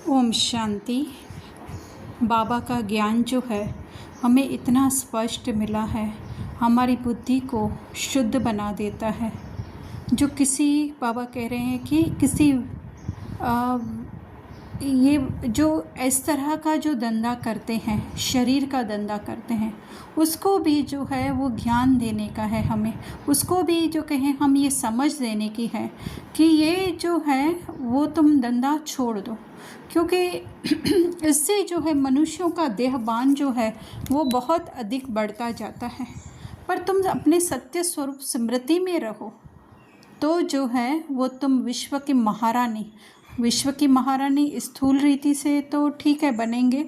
ओम शांति। बाबा का ज्ञान जो है हमें इतना स्पष्ट मिला है, हमारी बुद्धि को शुद्ध बना देता है। जो किसी बाबा कह रहे हैं कि किसी ये जो इस तरह का जो धंधा करते हैं, शरीर का धंधा करते हैं, उसको भी जो है वो ज्ञान देने का है हमें। उसको भी जो कहें हम ये समझ देने की है कि ये जो है वो तुम धंधा छोड़ दो, क्योंकि इससे जो है मनुष्यों का देहबान जो है वो बहुत अधिक बढ़ता जाता है। पर तुम अपने सत्य स्वरूप स्मृति में रहो तो जो है वो तुम विश्व की महारानी स्थूल रीति से तो ठीक है बनेंगे,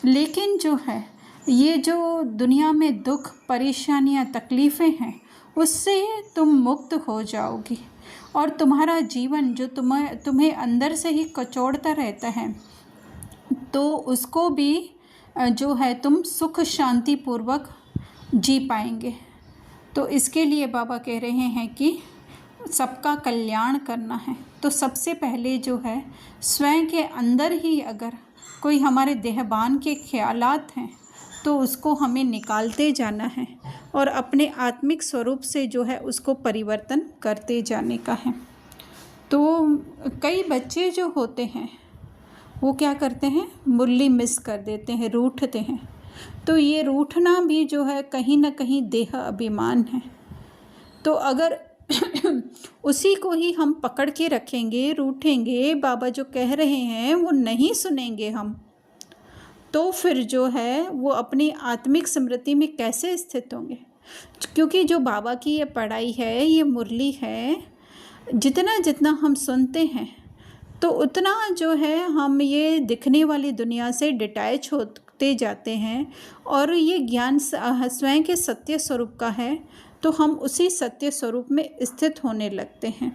लेकिन जो है ये जो दुनिया में दुख परेशानियां तकलीफ़ें हैं उससे तुम मुक्त हो जाओगी। और तुम्हारा जीवन जो तुम्हें अंदर से ही कचोड़ता रहता है तो उसको भी जो है तुम सुख शांति पूर्वक जी पाएंगे। तो इसके लिए बाबा कह रहे हैं कि सबका कल्याण करना है तो सबसे पहले जो है स्वयं के अंदर ही अगर कोई हमारे देहबान के ख्यालात हैं तो उसको हमें निकालते जाना है और अपने आत्मिक स्वरूप से जो है उसको परिवर्तन करते जाने का है। तो कई बच्चे जो होते हैं वो क्या करते हैं, मुरली मिस कर देते हैं, रूठते हैं। तो ये रूठना भी जो है कहीं ना कहीं देह अभिमान है। तो अगर उसी को ही हम पकड़ के रखेंगे, रूठेंगे, बाबा जो कह रहे हैं वो नहीं सुनेंगे हम, तो फिर जो है वो अपनी आत्मिक स्मृति में कैसे स्थित होंगे। क्योंकि जो बाबा की ये पढ़ाई है, ये मुरली है, जितना जितना हम सुनते हैं तो उतना जो है हम ये दिखने वाली दुनिया से डिटैच होते जाते हैं। और ये ज्ञान स्वयं के सत्य स्वरूप का है तो हम उसी सत्य स्वरूप में स्थित होने लगते हैं।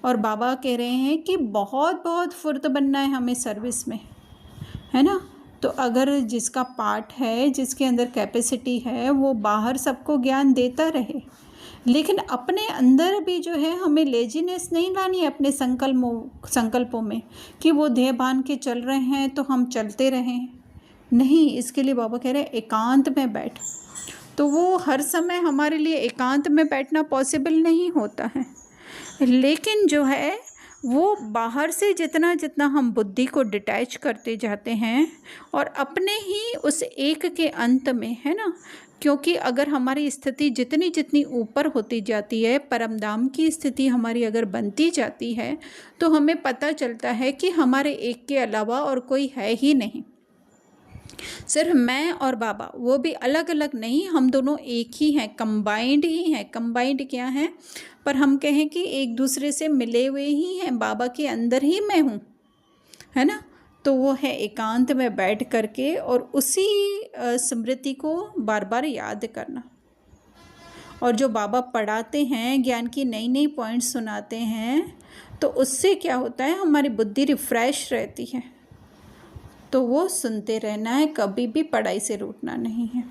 और बाबा कह रहे हैं कि बहुत बहुत फुर्त बनना है हमें सर्विस में, है ना। तो अगर जिसका पार्ट है, जिसके अंदर कैपेसिटी है, वो बाहर सबको ज्ञान देता रहे, लेकिन अपने अंदर भी जो है हमें लेजीनेस नहीं लानी है अपने संकल्पों में कि वो देह बांध के चल रहे हैं तो हम चलते रहें। नहीं, इसके लिए बाबा कह रहे हैं एकांत में बैठ। तो वो हर समय हमारे लिए एकांत में बैठना पॉसिबल नहीं होता है, लेकिन जो है वो बाहर से जितना जितना हम बुद्धि को डिटैच करते जाते हैं और अपने ही उस एक के अंत में, है ना। क्योंकि अगर हमारी स्थिति जितनी जितनी ऊपर होती जाती है, परमधाम की स्थिति हमारी अगर बनती जाती है, तो हमें पता चलता है कि हमारे एक के अलावा और कोई है ही नहीं। सिर्फ मैं और बाबा, वो भी अलग अलग नहीं, हम दोनों एक ही हैं, कंबाइंड ही हैं। कंबाइंड क्या है, पर हम कहें कि एक दूसरे से मिले हुए ही हैं, बाबा के अंदर ही मैं हूँ, है ना। तो वो है एकांत में बैठ करके और उसी स्मृति को बार बार याद करना। और जो बाबा पढ़ाते हैं, ज्ञान की नई नई पॉइंट्स सुनाते हैं, तो उससे क्या होता है, हमारी बुद्धि रिफ्रेश रहती है। तो वो सुनते रहना है, कभी भी पढ़ाई से रूठना नहीं है।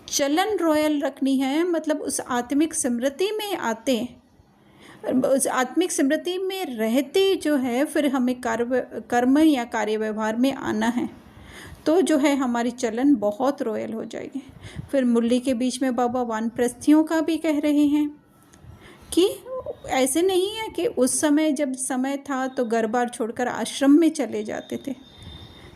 चलन रॉयल रखनी है, मतलब उस आत्मिक स्मृति में आते, उस आत्मिक स्मृति में रहते जो है फिर हमें कर्म या कार्य व्यवहार में आना है, तो जो है हमारी चलन बहुत रॉयल हो जाएगी। फिर मुरली के बीच में बाबा वानप्रस्थियों का भी कह रहे हैं कि ऐसे नहीं है कि उस समय जब समय था तो घर बार छोड़कर आश्रम में चले जाते थे,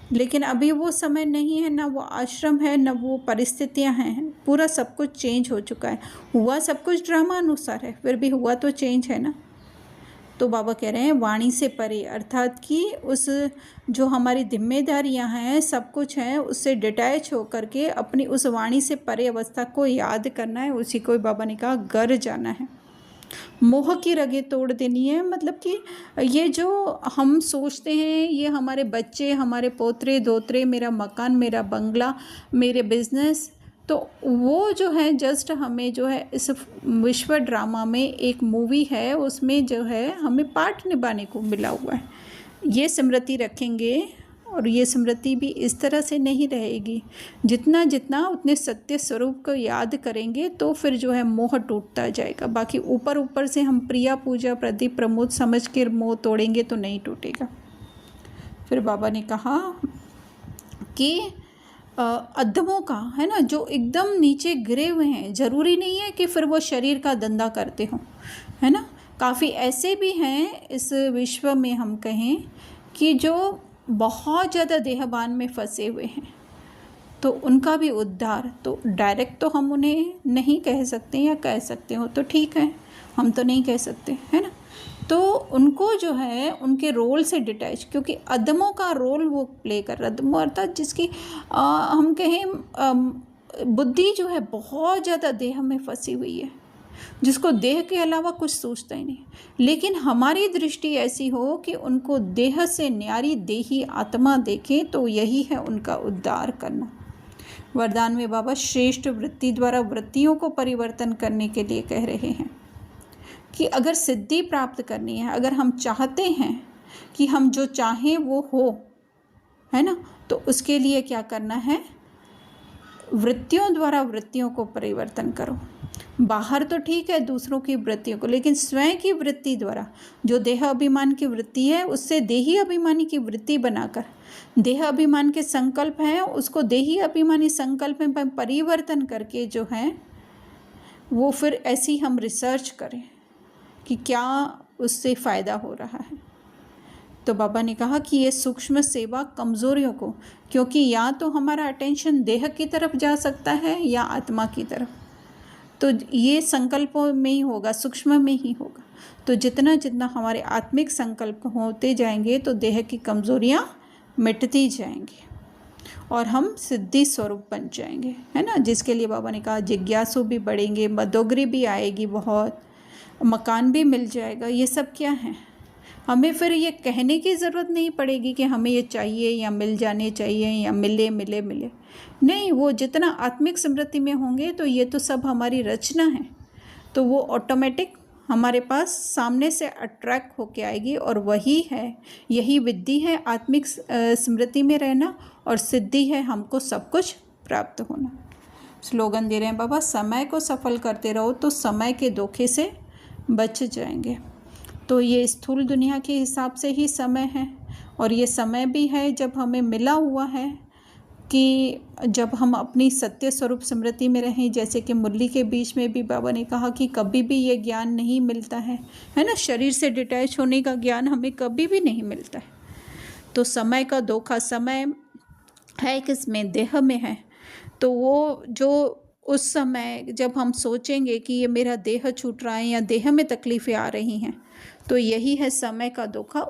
लेकिन अभी वो समय नहीं है, ना वो आश्रम है, ना वो परिस्थितियां हैं। पूरा सब कुछ चेंज हो चुका है। हुआ सब कुछ ड्रामा अनुसार है, फिर भी हुआ तो चेंज है ना। तो बाबा कह रहे हैं वाणी से परे, अर्थात कि उस जो हमारी जिम्मेदारियां हैं, सब कुछ है, उससे डिटैच होकर के अपनी उस वाणी से परे अवस्था को याद करना है। उसी को बाबा ने कहा घर जाना है, मोह की रगें तोड़ देनी है। मतलब कि ये जो हम सोचते हैं, ये हमारे बच्चे, हमारे पोतरे दोतरे, मेरा मकान, मेरा बंगला, मेरे बिजनेस, तो वो जो है जस्ट हमें जो है इस विश्व ड्रामा में एक मूवी है, उसमें जो है हमें पार्ट निभाने को मिला हुआ है। ये स्मृति रखेंगे और ये स्मृति भी इस तरह से नहीं रहेगी। जितना जितना उतने सत्य स्वरूप को याद करेंगे तो फिर जो है मोह टूटता जाएगा। बाकी ऊपर ऊपर से हम प्रिया पूजा प्रदीप प्रमोद समझ के मोह तोड़ेंगे तो नहीं टूटेगा। फिर बाबा ने कहा कि अधमों का, है ना, जो एकदम नीचे गिरे हुए हैं, ज़रूरी नहीं है कि फिर वो शरीर का धंधा करते हों, है ना। काफ़ी ऐसे भी हैं इस विश्व में, हम कहें कि जो बहुत ज़्यादा देहभान में फंसे हुए हैं, तो उनका भी उद्धार, तो डायरेक्ट तो हम उन्हें नहीं कह सकते, या कह सकते हो तो ठीक है, हम तो नहीं कह सकते, है ना। तो उनको जो है उनके रोल से डिटैच, क्योंकि अधमों का रोल वो प्ले कर रहा है। अधमों अर्थात जिसकी हम कहें बुद्धि जो है बहुत ज़्यादा देह में फंसी हुई है, जिसको देह के अलावा कुछ सोचता ही नहीं। लेकिन हमारी दृष्टि ऐसी हो कि उनको देह से न्यारी देही आत्मा देखें, तो यही है उनका उद्धार करना। वरदान में बाबा श्रेष्ठ वृत्ति द्वारा वृत्तियों को परिवर्तन करने के लिए कह रहे हैं कि अगर सिद्धि प्राप्त करनी है, अगर हम चाहते हैं कि हम जो चाहें वो हो, है ना, तो उसके लिए क्या करना है, वृत्तियों द्वारा वृत्तियों को परिवर्तन करो। बाहर तो ठीक है दूसरों की वृत्तियों को, लेकिन स्वयं की वृत्ति द्वारा, जो देह अभिमान की वृत्ति है उससे देही अभिमानी की वृत्ति बनाकर, देह अभिमान के संकल्प हैं उसको देही अभिमानी संकल्प में परिवर्तन करके जो है वो फिर ऐसी हम रिसर्च करें कि क्या उससे फ़ायदा हो रहा है। तो बाबा ने कहा कि ये सूक्ष्म सेवा कमज़ोरियों को, क्योंकि या तो हमारा अटेंशन देह की तरफ जा सकता है या आत्मा की तरफ, तो ये संकल्पों में ही होगा, सूक्ष्म में ही होगा। तो जितना जितना हमारे आत्मिक संकल्प होते जाएंगे तो देह की कमज़ोरियाँ मिटती जाएंगी और हम सिद्धि स्वरूप बन जाएंगे, है ना। जिसके लिए बाबा ने कहा जिज्ञासु भी बढ़ेंगे, मदोगरी भी आएगी, बहुत मकान भी मिल जाएगा। ये सब क्या है, हमें फिर ये कहने की ज़रूरत नहीं पड़ेगी कि हमें ये चाहिए या मिल जाने चाहिए या मिले मिले मिले, नहीं, वो जितना आत्मिक स्मृति में होंगे तो ये तो सब हमारी रचना है, तो वो ऑटोमेटिक हमारे पास सामने से अट्रैक्ट होके आएगी। और वही है, यही विद्धि है आत्मिक स्मृति में रहना, और सिद्धि है हमको सब कुछ प्राप्त होना। स्लोगन दे रहे हैं बाबा, समय को सफल करते रहो तो समय के धोखे से बच जाएंगे। तो ये स्थूल दुनिया के हिसाब से ही समय है, और ये समय भी है जब हमें मिला हुआ है कि जब हम अपनी सत्य स्वरूप स्मृति में रहें। जैसे कि मुरली के बीच में भी बाबा ने कहा कि कभी भी ये ज्ञान नहीं मिलता है ना, शरीर से डिटैच होने का ज्ञान हमें कभी भी नहीं मिलता है। तो समय का धोखा, समय है किसमें, देह में है। तो वो जो उस समय जब हम सोचेंगे कि ये मेरा देह छूट रहा है या देह में तकलीफ़ें आ रही हैं, तो यही है समय का धोखा।